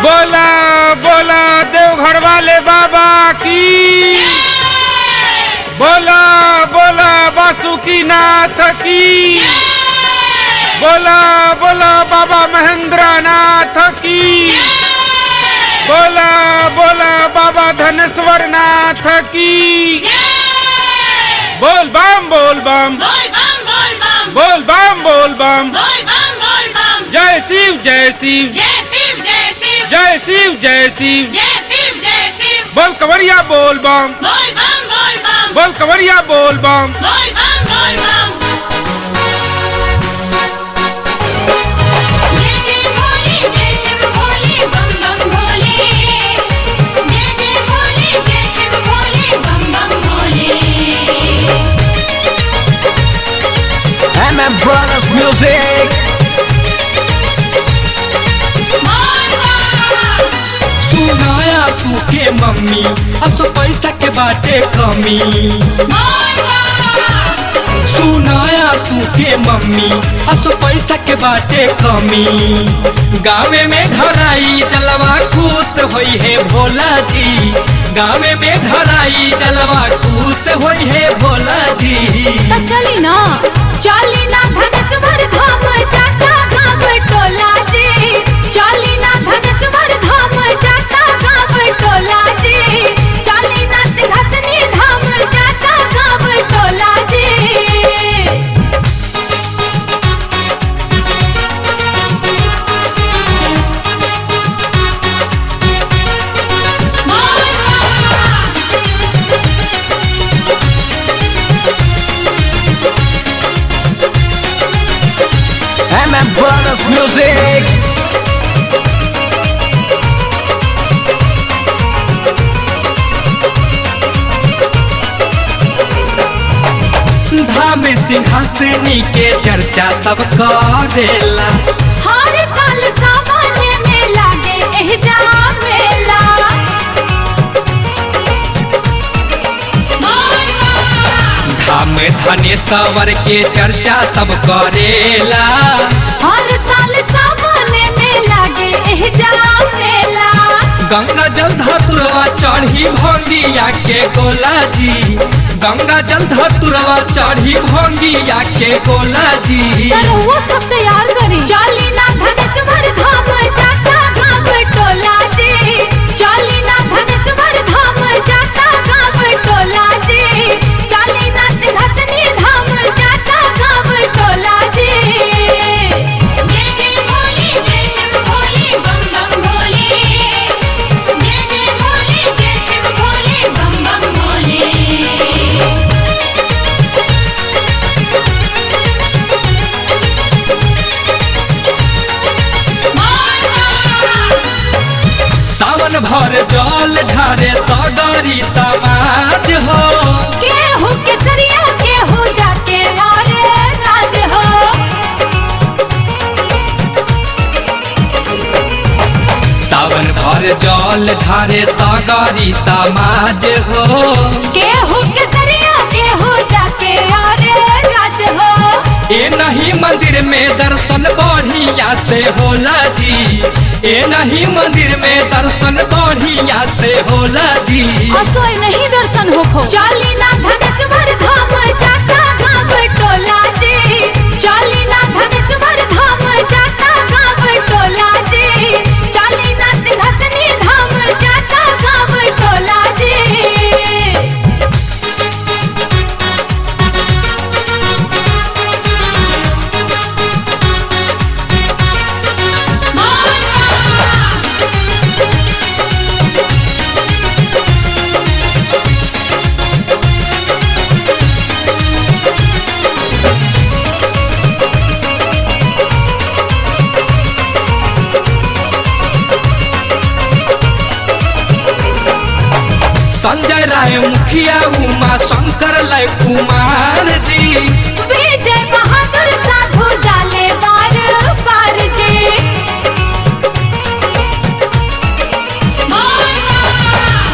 बोला बोला देवघर वाले बाबा की, बोला बोला बासुकीनाथ की, बोला बोला बाबा महेंद्र नाथ की, बोला बोला बाबा धनेश्वर नाथ की। बोल बम बोल बम बोल बम बोल बम, जय शिव जय शिव जय शिव जय शिव, बोल कंवरिया बोल बम बोल कंवरिया बोल बम। MM Brothers Music। सुनाया सूखे मम्मी असो पैसा के बाटे कमी। सुनाया सूखे मम्मी असो पैसा के बाटे कमी। गाँव में धराई जलवा खुश होई है भोला जी, गाँव में धराई जलवा खुश होई है भोला जी। चली ना धनेश्वर धाम जाता गाँव टोला जी, चली ना धनेश्वर धाम जाता गाँव टोला जी, चली ना सिंहासनी धाम जाता गाँव टोला जी। MM Brothers Music। धाम सिंहासनी के चर्चा सब करेला, हर साल सावन में लागे एहजा मेला। धाम धनेश्वर के चर्चा सब करेला, हर साल सावन में लागे एहजा मेला। गंगा जल धतुरवा चढ़ी भोंगिया के गोला जी, गंगा जल धतुरवा चढ़ी भोंगिया के गोला जी। वो सब तैयार करी, चली ना धनेश्वर धाम जाता गाँव टोला जी, चली ना धनेश्वर धाम जाता गाँव टोला जी, चली ना सिंहासनी धाम जाता गाँव टोला जी। जय जय भोले जय शिव भोले बम बम भोले, जय जय भोले जय शिव भोले बम बम भोले। सावन भर जल ढारे सगरी समाज हो, केहू केसरिया केहू जाके वारे राज हो। सावन भर जल ढारे सगरी समाज हो, केहू केसरिया केहू जाके वारे राज हो। ए नहीं मंदिर में दर्शन बढ़िया से होला जी, ए नहीं मंदिर में दर्शन बढ़िया से होला जी। असोई नहीं दर्शन हो, चली ना धनेश्वर धाम जाता गाँव टोला जी, चली ना धनेश्वर धाम जाता गाँव टोला जी, चली ना सिंहासनी धाम जाता गाँव टोला जी। संजय राय मुखिया उमा शंकर लय कुमार जी, विजय बहादुर साधु जाले बार बार जी।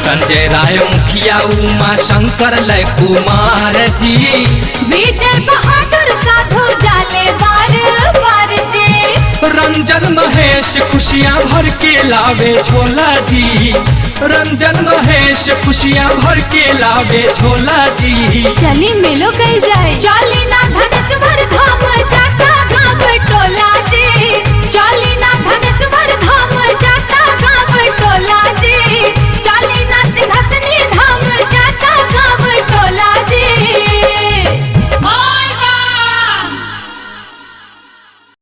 संजय राय मुखिया उमा शंकर लय कुमार जी, विजय बहादुर साधु जाले बार बार जी। रंजन महेश खुशी खुशियाँ भर के लावे झोला जी। रंजन महेश खुशियाँ भर के लावे झोला जी। चली मेलो कल जाए, चली ना धनेश्वर धाम जाता